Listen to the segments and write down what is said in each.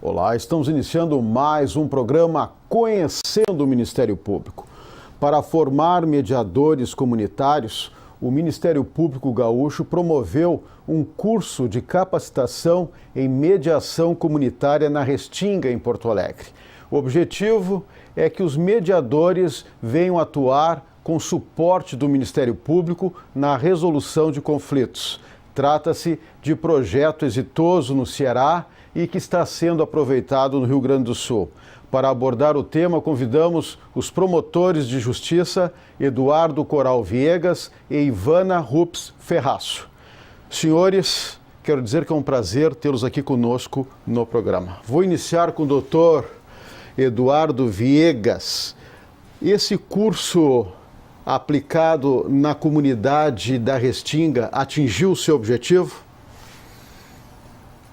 Olá, estamos iniciando mais um programa Conhecendo o Ministério Público. Para formar mediadores comunitários, o Ministério Público Gaúcho promoveu um curso de capacitação em mediação comunitária na Restinga, em Porto Alegre. O objetivo é que os mediadores venham atuar com suporte do Ministério Público na resolução de conflitos. Trata-se de projeto exitoso no Ceará e que está sendo aproveitado no Rio Grande do Sul. Para abordar o tema, convidamos os promotores de justiça Eduardo Coral Viegas e Ivana Rups Ferraço. Senhores, quero dizer que é um prazer tê-los aqui conosco no programa. Vou iniciar com o doutor Eduardo Viegas. Esse curso aplicado na comunidade da Restinga atingiu o seu objetivo?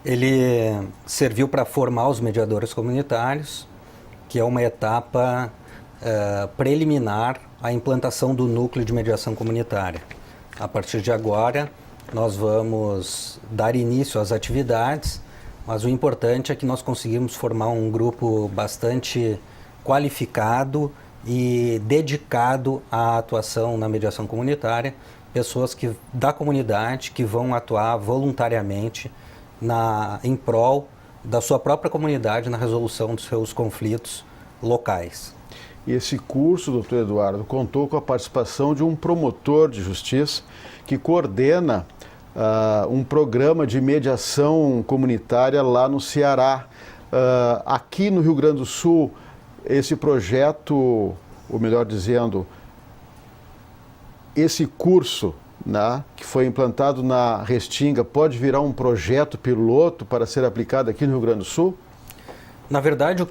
Ele serviu para formar os mediadores comunitários, que é uma etapa preliminar à implantação do núcleo de mediação comunitária. A partir de agora, nós vamos dar início às atividades, mas o importante é que nós conseguimos formar um grupo bastante qualificado e dedicado à atuação na mediação comunitária, pessoas da comunidade que vão atuar voluntariamente em prol da sua própria comunidade na resolução dos seus conflitos locais. E esse curso, doutor Eduardo, contou com a participação de um promotor de justiça que coordena um programa de mediação comunitária lá no Ceará. Aqui no Rio Grande do Sul, esse projeto, ou melhor dizendo, esse curso, que foi implantado na Restinga, pode virar um projeto piloto para ser aplicado aqui no Rio Grande do Sul? Na verdade,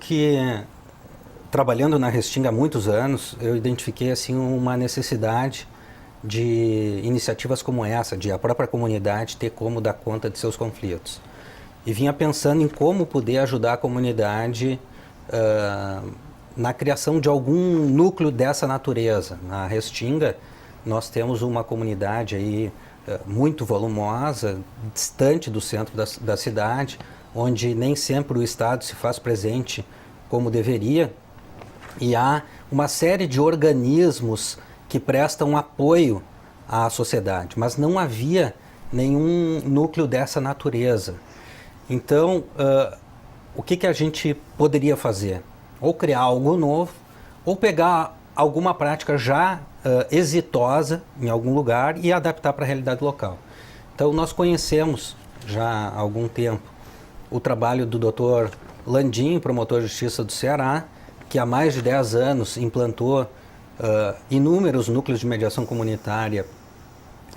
trabalhando na Restinga há muitos anos, eu identifiquei assim, uma necessidade de iniciativas como essa, de a própria comunidade ter como dar conta de seus conflitos. E vinha pensando em como poder ajudar a comunidade na criação de algum núcleo dessa natureza. Na Restinga, nós temos uma comunidade aí muito volumosa, distante do centro da cidade, onde nem sempre o Estado se faz presente como deveria, e há uma série de organismos que prestam apoio à sociedade, mas não havia nenhum núcleo dessa natureza. Então, o que a gente poderia fazer? Ou criar algo novo, ou pegar alguma prática já exitosa em algum lugar e adaptar para a realidade local. Então, nós conhecemos já há algum tempo o trabalho do Dr. Landim, promotor de justiça do Ceará, que há mais de 10 anos implantou inúmeros núcleos de mediação comunitária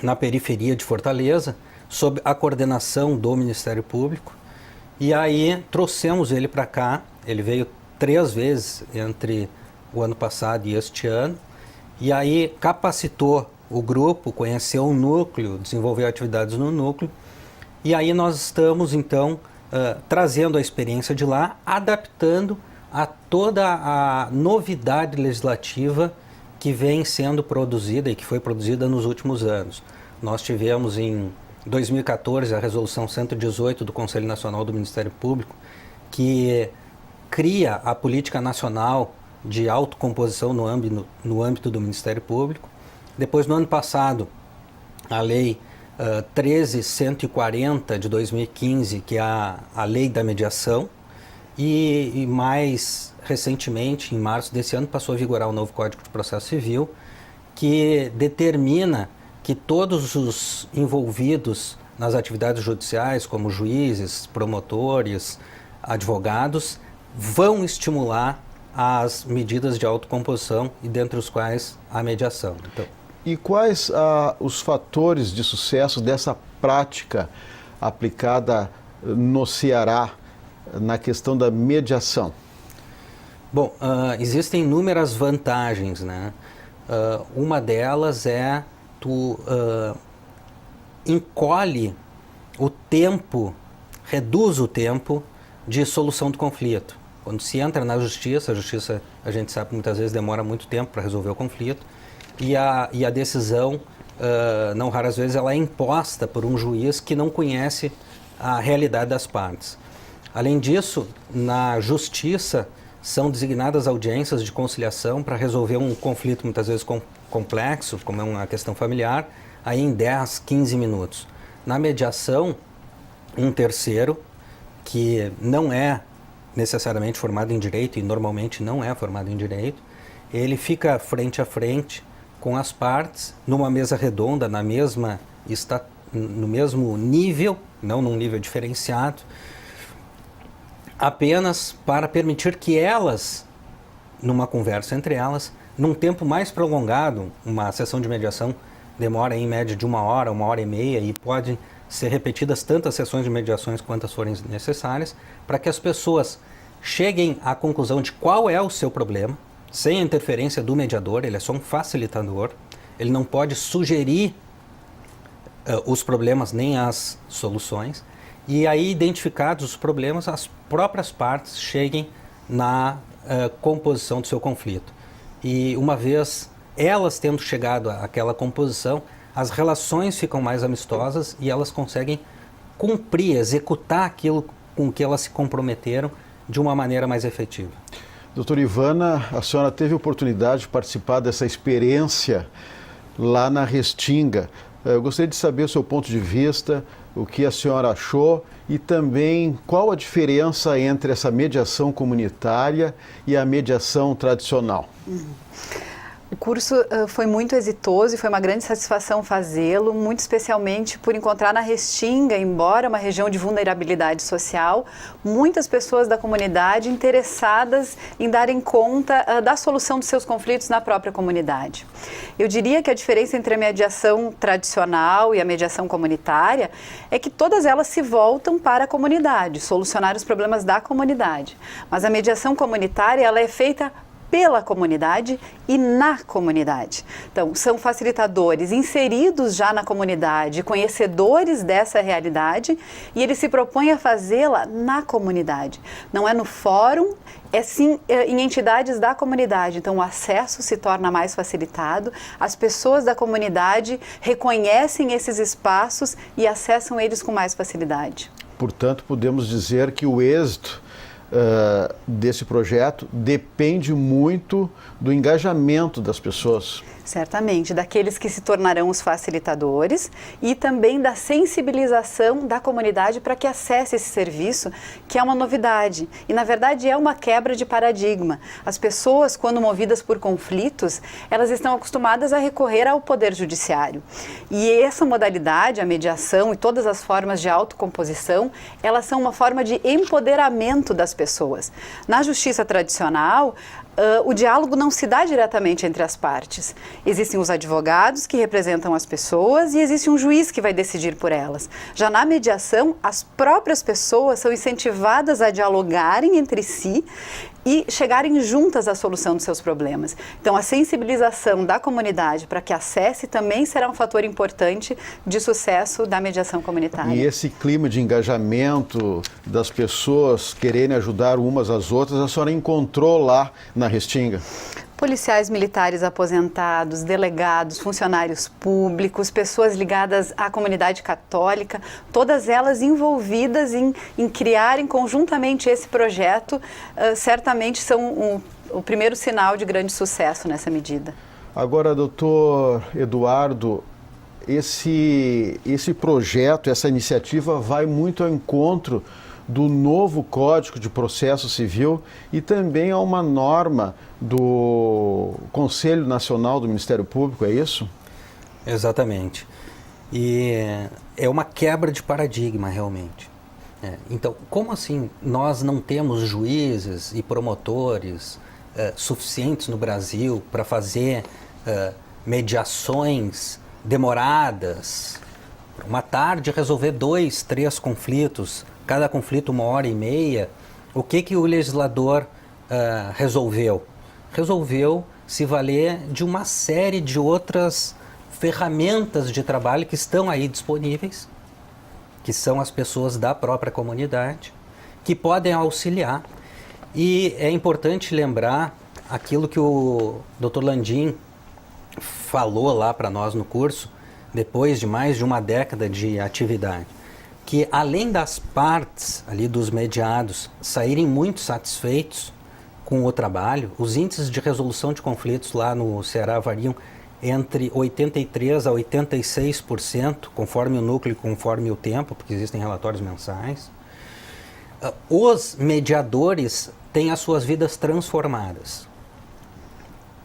na periferia de Fortaleza, sob a coordenação do Ministério Público. E aí trouxemos ele para cá, ele veio 3 vezes entre o ano passado e este ano, e aí capacitou o grupo, conheceu o núcleo, desenvolveu atividades no núcleo, e aí nós estamos então trazendo a experiência de lá, adaptando a toda a novidade legislativa que vem sendo produzida e que foi produzida nos últimos anos. Nós tivemos em 2014 a Resolução 118 do Conselho Nacional do Ministério Público, que cria a Política Nacional de Autocomposição no âmbito do Ministério Público. Depois, no ano passado, a Lei 13.140 de 2015, que é a Lei da Mediação, e mais recentemente, em março desse ano, passou a vigorar o novo Código de Processo Civil, que determina que todos os envolvidos nas atividades judiciais, como juízes, promotores, advogados, vão estimular as medidas de autocomposição, e dentre os quais a mediação. Então, e quais os fatores de sucesso dessa prática aplicada no Ceará na questão da mediação? Bom, existem inúmeras vantagens, né? Uma delas é encolhe o tempo, reduz o tempo de solução do conflito. Quando se entra na justiça, a justiça, a gente sabe, muitas vezes demora muito tempo para resolver o conflito, e a decisão, não raras vezes, ela é imposta por um juiz que não conhece a realidade das partes. Além disso, na justiça são designadas audiências de conciliação para resolver um conflito muitas vezes complexo, como é uma questão familiar, aí em 10, 15 minutos. Na mediação, um terceiro, que não é necessariamente formado em direito e normalmente não é formado em direito, ele fica frente a frente com as partes, numa mesa redonda, no mesmo nível, não num nível diferenciado, apenas para permitir que elas, numa conversa entre elas, num tempo mais prolongado, uma sessão de mediação demora em média de 1 hora, 1 hora e meia, e pode ser repetidas tantas sessões de mediações quantas forem necessárias, para que as pessoas cheguem à conclusão de qual é o seu problema, sem a interferência do mediador. Ele é só um facilitador, ele não pode sugerir os problemas nem as soluções, e aí, identificados os problemas, as próprias partes cheguem na composição do seu conflito. E uma vez elas tendo chegado àquela composição, as relações ficam mais amistosas e elas conseguem cumprir, executar aquilo com que elas se comprometeram de uma maneira mais efetiva. Doutora Ivana, a senhora teve oportunidade de participar dessa experiência lá na Restinga. Eu gostaria de saber o seu ponto de vista, o que a senhora achou e também qual a diferença entre essa mediação comunitária e a mediação tradicional. O curso foi muito exitoso e foi uma grande satisfação fazê-lo, muito especialmente por encontrar na Restinga, embora uma região de vulnerabilidade social, muitas pessoas da comunidade interessadas em darem conta da solução dos seus conflitos na própria comunidade. Eu diria que a diferença entre a mediação tradicional e a mediação comunitária é que todas elas se voltam para a comunidade, solucionar os problemas da comunidade. Mas a mediação comunitária, ela é feita pela comunidade e na comunidade. Então, são facilitadores inseridos já na comunidade, conhecedores dessa realidade, e eles se propõem a fazê-la na comunidade. Não é no fórum, é sim em entidades da comunidade. Então, o acesso se torna mais facilitado, as pessoas da comunidade reconhecem esses espaços e acessam eles com mais facilidade. Portanto, podemos dizer que o êxito desse projeto depende muito do engajamento das pessoas. Certamente, daqueles que se tornarão os facilitadores e também da sensibilização da comunidade para que acesse esse serviço, que é uma novidade e, na verdade, é uma quebra de paradigma. As pessoas, quando movidas por conflitos, elas estão acostumadas a recorrer ao poder judiciário. E essa modalidade, a mediação e todas as formas de autocomposição, elas são uma forma de empoderamento das pessoas. Na justiça tradicional, o diálogo não se dá diretamente entre as partes. Existem os advogados que representam as pessoas e existe um juiz que vai decidir por elas. Já na mediação, as próprias pessoas são incentivadas a dialogarem entre si e chegarem juntas à solução dos seus problemas. Então, a sensibilização da comunidade para que acesse também será um fator importante de sucesso da mediação comunitária. E esse clima de engajamento das pessoas quererem ajudar umas às outras, a senhora encontrou lá na Restinga? Policiais militares aposentados, delegados, funcionários públicos, pessoas ligadas à comunidade católica, todas elas envolvidas em criarem conjuntamente esse projeto, certamente são o primeiro sinal de grande sucesso nessa medida. Agora, doutor Eduardo, esse projeto, essa iniciativa vai muito ao encontro do novo Código de Processo Civil e também a uma norma do Conselho Nacional do Ministério Público, é isso? Exatamente. E é uma quebra de paradigma, realmente. Então, como assim nós não temos juízes e promotores suficientes no Brasil para fazer mediações demoradas, uma tarde resolver 2, 3 conflitos, cada conflito 1 hora e meia? O que o legislador resolveu? Resolveu se valer de uma série de outras ferramentas de trabalho que estão aí disponíveis, que são as pessoas da própria comunidade, que podem auxiliar. E é importante lembrar aquilo que o Dr. Landim falou lá para nós no curso, depois de mais de uma década de atividade. que além das partes ali dos mediados saírem muito satisfeitos com o trabalho, os índices de resolução de conflitos lá no Ceará variam entre 83% a 86%, conforme o núcleo e conforme o tempo, porque existem relatórios mensais. Os mediadores têm as suas vidas transformadas.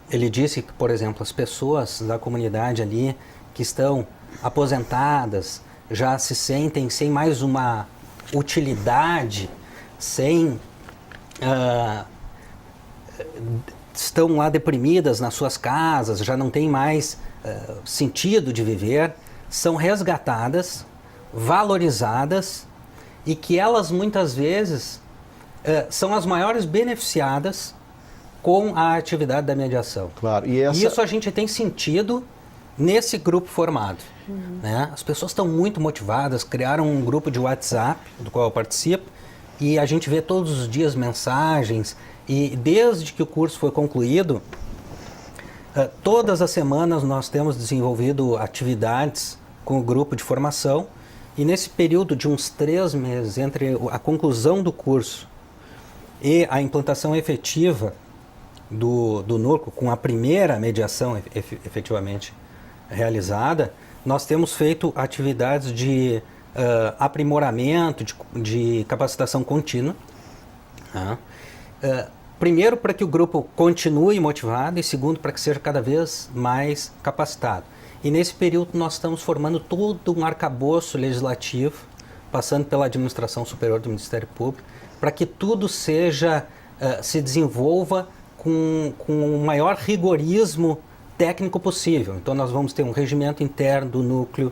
Ele disse que, por exemplo, as pessoas da comunidade ali que estão aposentadas já se sentem sem mais uma utilidade, estão lá deprimidas nas suas casas, já não tem mais sentido de viver, são resgatadas, valorizadas e que elas muitas vezes são as maiores beneficiadas com a atividade da mediação. Claro. E isso a gente tem sentido nesse grupo formado. Né? As pessoas estão muito motivadas, criaram um grupo de WhatsApp, do qual eu participo, e a gente vê todos os dias mensagens, e desde que o curso foi concluído, todas as semanas nós temos desenvolvido atividades com o grupo de formação, e nesse período de uns 3 meses, entre a conclusão do curso e a implantação efetiva do núcleo, com a primeira mediação efetivamente realizada, nós temos feito atividades de aprimoramento, de capacitação contínua. Primeiro, para que o grupo continue motivado, e segundo, para que seja cada vez mais capacitado. E nesse período nós estamos formando todo um arcabouço legislativo, passando pela Administração Superior do Ministério Público, para que tudo se desenvolva com o maior rigorismo técnico possível. Então nós vamos ter um regimento interno do núcleo,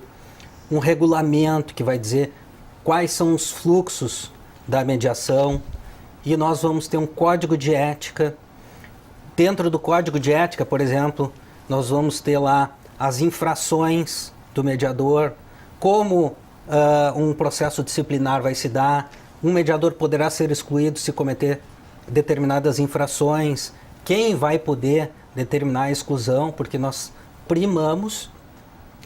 um regulamento que vai dizer quais são os fluxos da mediação, e nós vamos ter um código de ética. Dentro do código de ética, por exemplo, nós vamos ter lá as infrações do mediador, como um processo disciplinar vai se dar, um mediador poderá ser excluído se cometer determinadas infrações, quem vai poder determinar a exclusão, porque nós primamos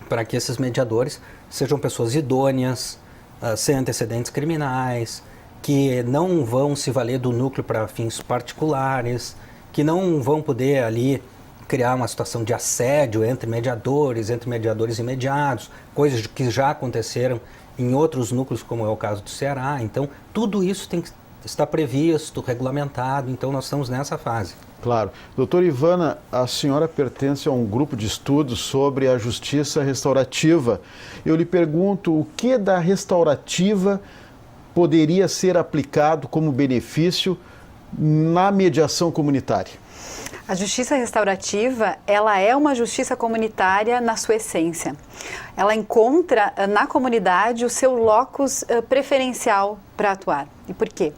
para que esses mediadores sejam pessoas idôneas, sem antecedentes criminais, que não vão se valer do núcleo para fins particulares, que não vão poder ali criar uma situação de assédio entre mediadores e mediados, coisas que já aconteceram em outros núcleos, como é o caso do Ceará. Então, tudo isso tem que estar previsto, regulamentado, então nós estamos nessa fase. Claro. Doutora Ivana, a senhora pertence a um grupo de estudos sobre a justiça restaurativa. Eu lhe pergunto, o que da restaurativa poderia ser aplicado como benefício na mediação comunitária? A justiça restaurativa, ela é uma justiça comunitária na sua essência. Ela encontra na comunidade o seu locus preferencial para atuar. E por quê?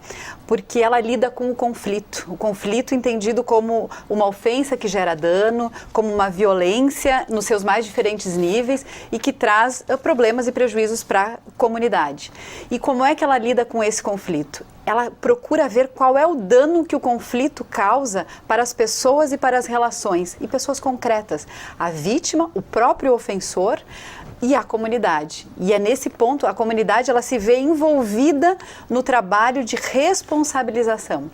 Porque ela lida com o conflito entendido como uma ofensa que gera dano, como uma violência nos seus mais diferentes níveis e que traz problemas e prejuízos para a comunidade. E como é que ela lida com esse conflito? Ela procura ver qual é o dano que o conflito causa para as pessoas e para as relações, e pessoas concretas, a vítima, o próprio ofensor e a comunidade. E é nesse ponto, a comunidade ela se vê envolvida no trabalho de responsabilização.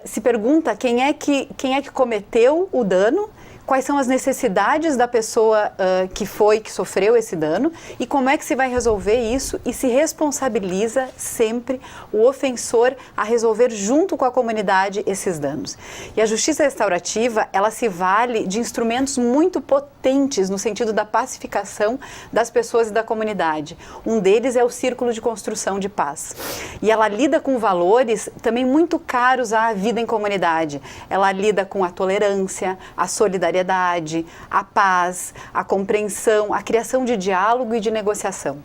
Se pergunta quem é que cometeu o dano, quais são as necessidades da pessoa que sofreu esse dano e como é que se vai resolver isso, e se responsabiliza sempre o ofensor a resolver junto com a comunidade esses danos. E a justiça restaurativa, ela se vale de instrumentos muito potentes no sentido da pacificação das pessoas e da comunidade. Um deles é o Círculo de Construção de Paz. E ela lida com valores também muito caros à vida em comunidade. Ela lida com a tolerância, a solidariedade, a paz, a compreensão, a criação de diálogo e de negociação.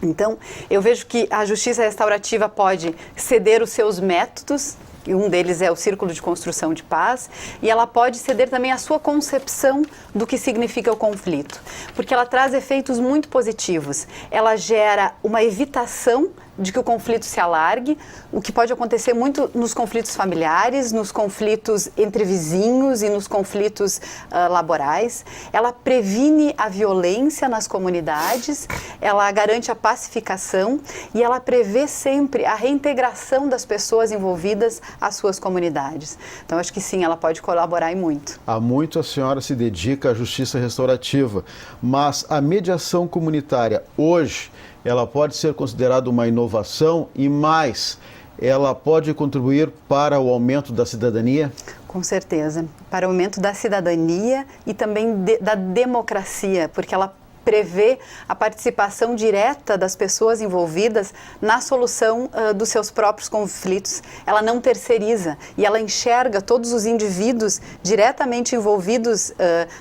Então, eu vejo que a justiça restaurativa pode ceder os seus métodos, e um deles é o Círculo de Construção de Paz, e ela pode ceder também a sua concepção do que significa o conflito, porque ela traz efeitos muito positivos. Ela gera uma evitação de que o conflito se alargue, o que pode acontecer muito nos conflitos familiares, nos conflitos entre vizinhos e nos conflitos laborais. Ela previne a violência nas comunidades, ela garante a pacificação e ela prevê sempre a reintegração das pessoas envolvidas às suas comunidades. Então, acho que sim, ela pode colaborar e muito. Há muito a senhora se dedica à justiça restaurativa, mas a mediação comunitária hoje, ela pode ser considerada uma inovação e mais, ela pode contribuir para o aumento da cidadania? Com certeza, para o aumento da cidadania e também da democracia, porque ela prevê a participação direta das pessoas envolvidas na solução dos seus próprios conflitos. Ela não terceiriza e ela enxerga todos os indivíduos diretamente envolvidos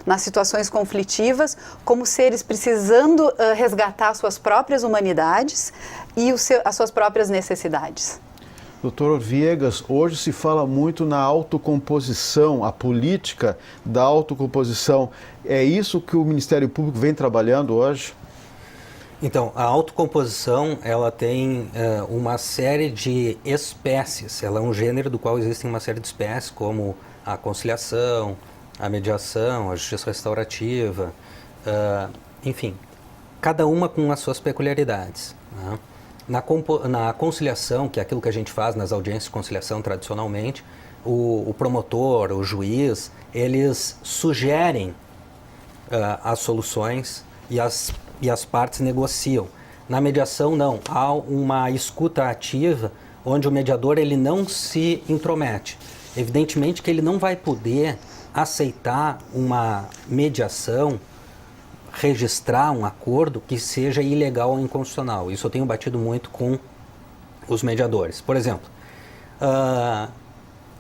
nas situações conflitivas como seres precisando resgatar suas próprias humanidades e as suas próprias necessidades. Doutor Viegas, hoje se fala muito na autocomposição, a política da autocomposição. É isso que o Ministério Público vem trabalhando hoje? Então, a autocomposição, ela tem uma série de espécies. Ela é um gênero do qual existem uma série de espécies, como a conciliação, a mediação, a justiça restaurativa, enfim, cada uma com as suas peculiaridades, né? Na conciliação, que é aquilo que a gente faz nas audiências de conciliação tradicionalmente, o promotor, o juiz, eles sugerem as soluções e as partes negociam. Na mediação, não. Há uma escuta ativa onde o mediador ele não se intromete. Evidentemente que ele não vai poder aceitar uma mediação, registrar um acordo que seja ilegal ou inconstitucional. Isso eu tenho batido muito com os mediadores. Por exemplo,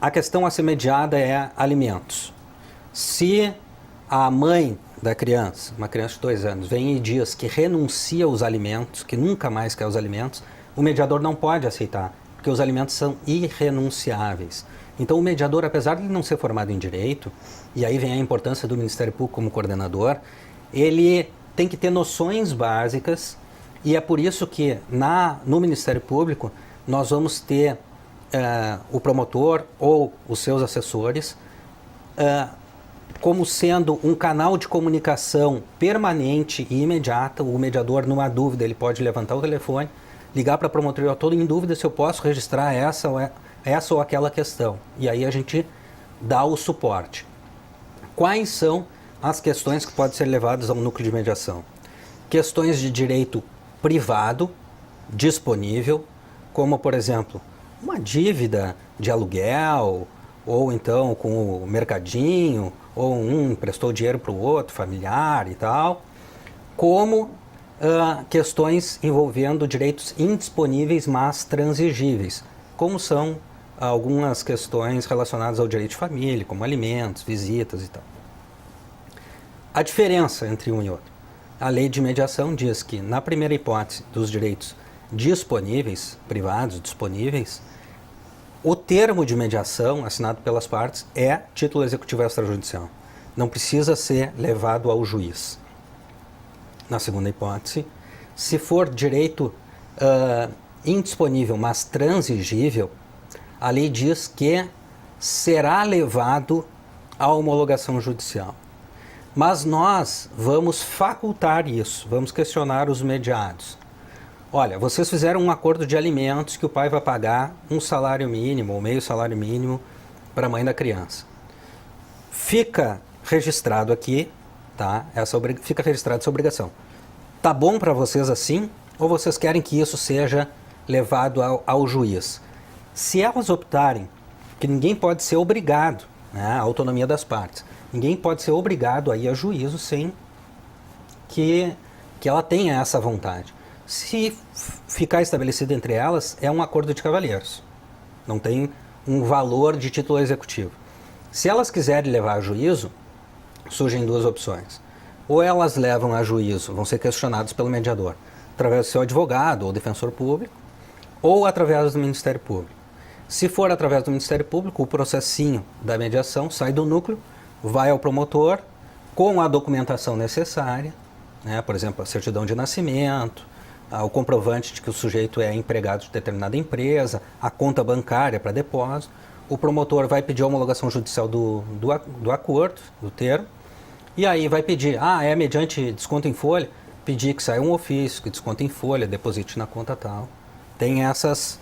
a questão a ser mediada é alimentos. Se a mãe da criança, uma criança de 2 anos, vem e diz que renuncia aos alimentos, que nunca mais quer os alimentos, o mediador não pode aceitar, porque os alimentos são irrenunciáveis. Então o mediador, apesar de não ser formado em direito, e aí vem a importância do Ministério Público como coordenador, ele tem que ter noções básicas e é por isso que no Ministério Público nós vamos ter o promotor ou os seus assessores como sendo um canal de comunicação permanente e imediata. O mediador, numa dúvida, ele pode levantar o telefone, ligar para a promotoria, estou em dúvida se eu posso registrar essa ou aquela questão. E aí a gente dá o suporte. Quais são as questões que podem ser levadas ao núcleo de mediação? Questões de direito privado, disponível, como, por exemplo, uma dívida de aluguel, ou então com o mercadinho, ou um emprestou dinheiro para o outro, familiar e tal, como questões envolvendo direitos indisponíveis, mas transigíveis, como são algumas questões relacionadas ao direito de família, como alimentos, visitas e tal. A diferença entre um e outro. A lei de mediação diz que, na primeira hipótese dos direitos disponíveis, privados, disponíveis, o termo de mediação assinado pelas partes é título executivo extrajudicial. Não precisa ser levado ao juiz. Na segunda hipótese, se for direito indisponível, mas transigível, a lei diz que será levado à homologação judicial. Mas nós vamos facultar isso, vamos questionar os mediados. Olha, vocês fizeram um acordo de alimentos que o pai vai pagar um salário mínimo ou meio salário mínimo para a mãe da criança. Fica registrado aqui, tá? Fica registrada essa obrigação. Tá bom para vocês assim? Ou vocês querem que isso seja levado ao juiz? Se elas optarem que ninguém pode ser obrigado, né, a autonomia das partes, ninguém pode ser obrigado a ir a juízo sem que ela tenha essa vontade. Se ficar estabelecido entre elas, é um acordo de cavalheiros. Não tem um valor de título executivo. Se elas quiserem levar a juízo, surgem duas opções. Ou elas levam a juízo, vão ser questionadas pelo mediador, através do seu advogado ou defensor público, ou através do Ministério Público. Se for através do Ministério Público, o processinho da mediação sai do núcleo, vai ao promotor com a documentação necessária, né, por exemplo, a certidão de nascimento, o comprovante de que o sujeito é empregado de determinada empresa, a conta bancária para depósito. O promotor vai pedir a homologação judicial do acordo, do termo, e aí vai pedir, é mediante desconto em folha, pedir que saia um ofício, que desconto em folha, deposite na conta tal. Tem essas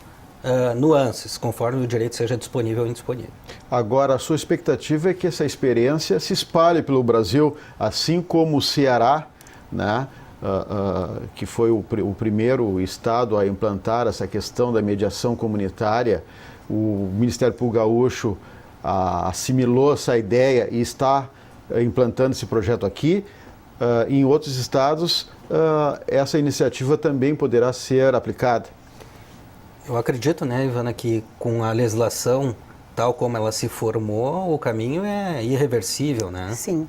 nuances, conforme o direito seja disponível ou indisponível. Agora, a sua expectativa é que essa experiência se espalhe pelo Brasil, assim como o Ceará, né? Que foi o primeiro estado a implantar essa questão da mediação comunitária. O Ministério Público Gaúcho assimilou essa ideia e está implantando esse projeto aqui. Em outros estados, essa iniciativa também poderá ser aplicada. Eu acredito, né, Ivana, que com a legislação tal como ela se formou, o caminho é irreversível, né? Sim.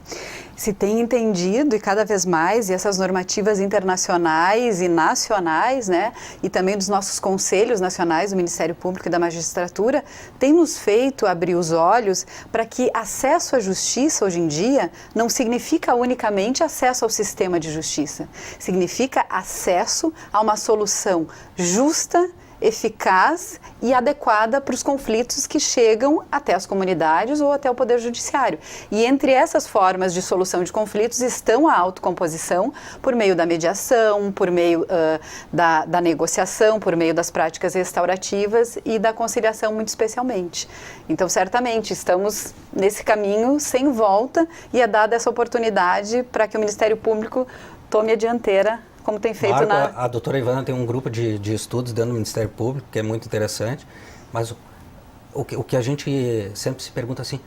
Se tem entendido e cada vez mais, e essas normativas internacionais e nacionais, né, e também dos nossos conselhos nacionais, do Ministério Público e da Magistratura, tem nos feito abrir os olhos para que acesso à justiça hoje em dia não significa unicamente acesso ao sistema de justiça, significa acesso a uma solução justa, eficaz e adequada para os conflitos que chegam até as comunidades ou até o Poder Judiciário. E entre essas formas de solução de conflitos estão a autocomposição por meio da mediação, por meio da negociação, por meio das práticas restaurativas e da conciliação muito especialmente. Então, certamente, estamos nesse caminho sem volta e é dada essa oportunidade para que o Ministério Público tome a dianteira como tem feito a doutora Ivana tem um grupo de estudos dentro do Ministério Público, que é muito interessante, mas o que a gente sempre se pergunta assim,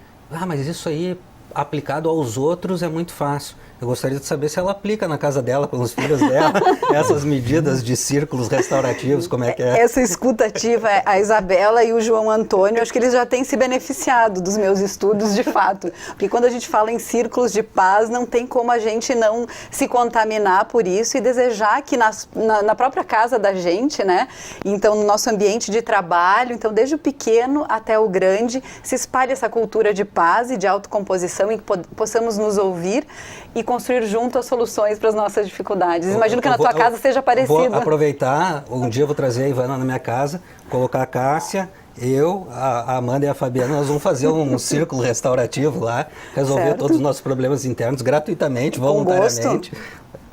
mas isso aí aplicado aos outros é muito fácil. Eu gostaria de saber se ela aplica na casa dela, com os filhos dela, essas medidas de círculos restaurativos, como é que é? Essa escutativa, a Isabela e o João Antônio, acho que eles já têm se beneficiado dos meus estudos de fato. Porque quando a gente fala em círculos de paz, não tem como a gente não se contaminar por isso e desejar que na própria casa da gente, né? Então, no nosso ambiente de trabalho, então desde o pequeno até o grande, se espalhe essa cultura de paz e de autocomposição, em que possamos nos ouvir e construir junto as soluções para as nossas dificuldades. Imagino que na tua casa seja parecido. Vou aproveitar, um dia eu vou trazer a Ivana na minha casa, colocar a Cássia, eu, a Amanda e a Fabiana, nós vamos fazer um círculo restaurativo lá, resolver todos os nossos problemas internos gratuitamente, voluntariamente.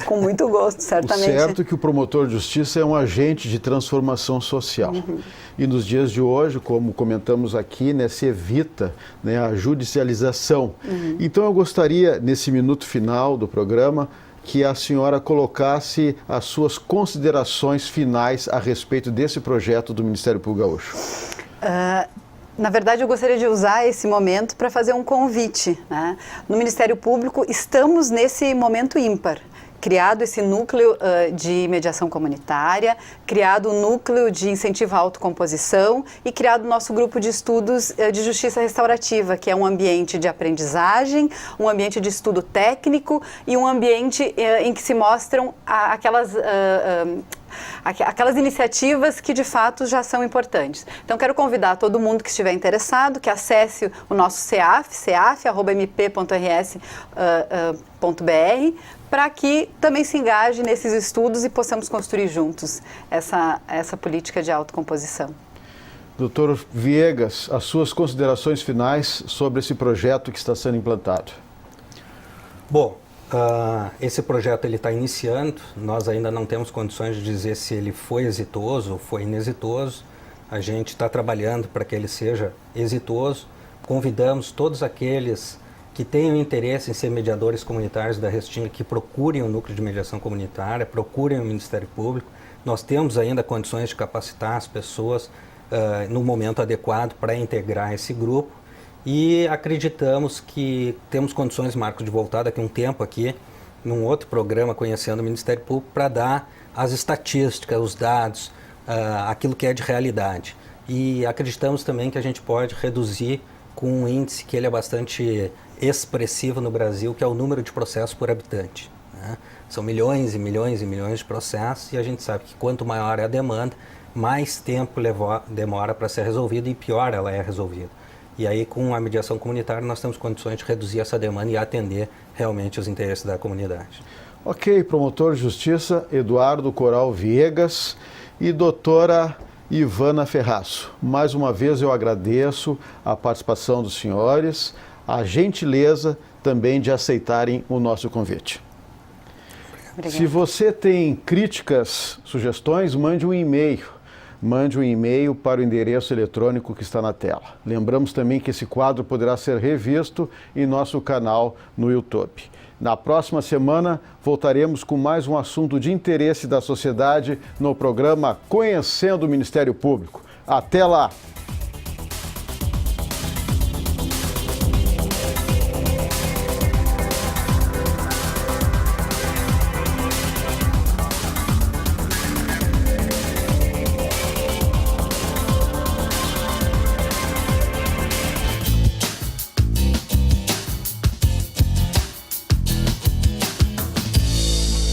Com muito gosto, certamente. O certo é que o promotor de justiça é um agente de transformação social. E nos dias de hoje, como comentamos aqui, né, se evita, né, a judicialização. Então eu gostaria, nesse minuto final do programa, que a senhora colocasse as suas considerações finais a respeito desse projeto do Ministério Público Gaúcho. Na verdade, eu gostaria de usar esse momento para fazer um convite, né? No Ministério Público, estamos nesse momento ímpar. Criado esse núcleo de mediação comunitária, criado o núcleo de incentivo à autocomposição e criado o nosso grupo de estudos de justiça restaurativa, que é um ambiente de aprendizagem, um ambiente de estudo técnico e um ambiente em que se mostram aquelas iniciativas que de fato já são importantes. Então quero convidar todo mundo que estiver interessado, que acesse o nosso ceaf@mp.rs.br, para que também se engaje nesses estudos e possamos construir juntos essa política de autocomposição. Doutor Viegas, as suas considerações finais sobre esse projeto que está sendo implantado. Bom, esse projeto ele está iniciando, nós ainda não temos condições de dizer se ele foi exitoso ou foi inexitoso. A gente está trabalhando para que ele seja exitoso. Convidamos todos aqueles que tenham interesse em ser mediadores comunitários da Restinga, que procurem o núcleo de mediação comunitária, procurem o Ministério Público. Nós temos ainda condições de capacitar as pessoas no momento adequado para integrar esse grupo e acreditamos que temos condições, Marcos, de voltar daqui a um tempo aqui, num outro programa Conhecendo o Ministério Público, para dar as estatísticas, os dados, aquilo que é de realidade. E acreditamos também que a gente pode reduzir com um índice que ele é bastante expressivo no Brasil, que é o número de processos por habitante, né? São milhões e milhões e milhões de processos e a gente sabe que quanto maior é a demanda, mais tempo demora para ser resolvido e pior ela é resolvida. E aí, com a mediação comunitária, nós temos condições de reduzir essa demanda e atender realmente os interesses da comunidade. Ok, promotor de justiça Eduardo Coral Viegas e doutora Ivana Ferraço. Mais uma vez eu agradeço a participação dos senhores, a gentileza também de aceitarem o nosso convite. Obrigada. Se você tem críticas, sugestões, mande um e-mail. Mande um e-mail para o endereço eletrônico que está na tela. Lembramos também que esse quadro poderá ser revisto em nosso canal no YouTube. Na próxima semana, voltaremos com mais um assunto de interesse da sociedade no programa Conhecendo o Ministério Público. Até lá!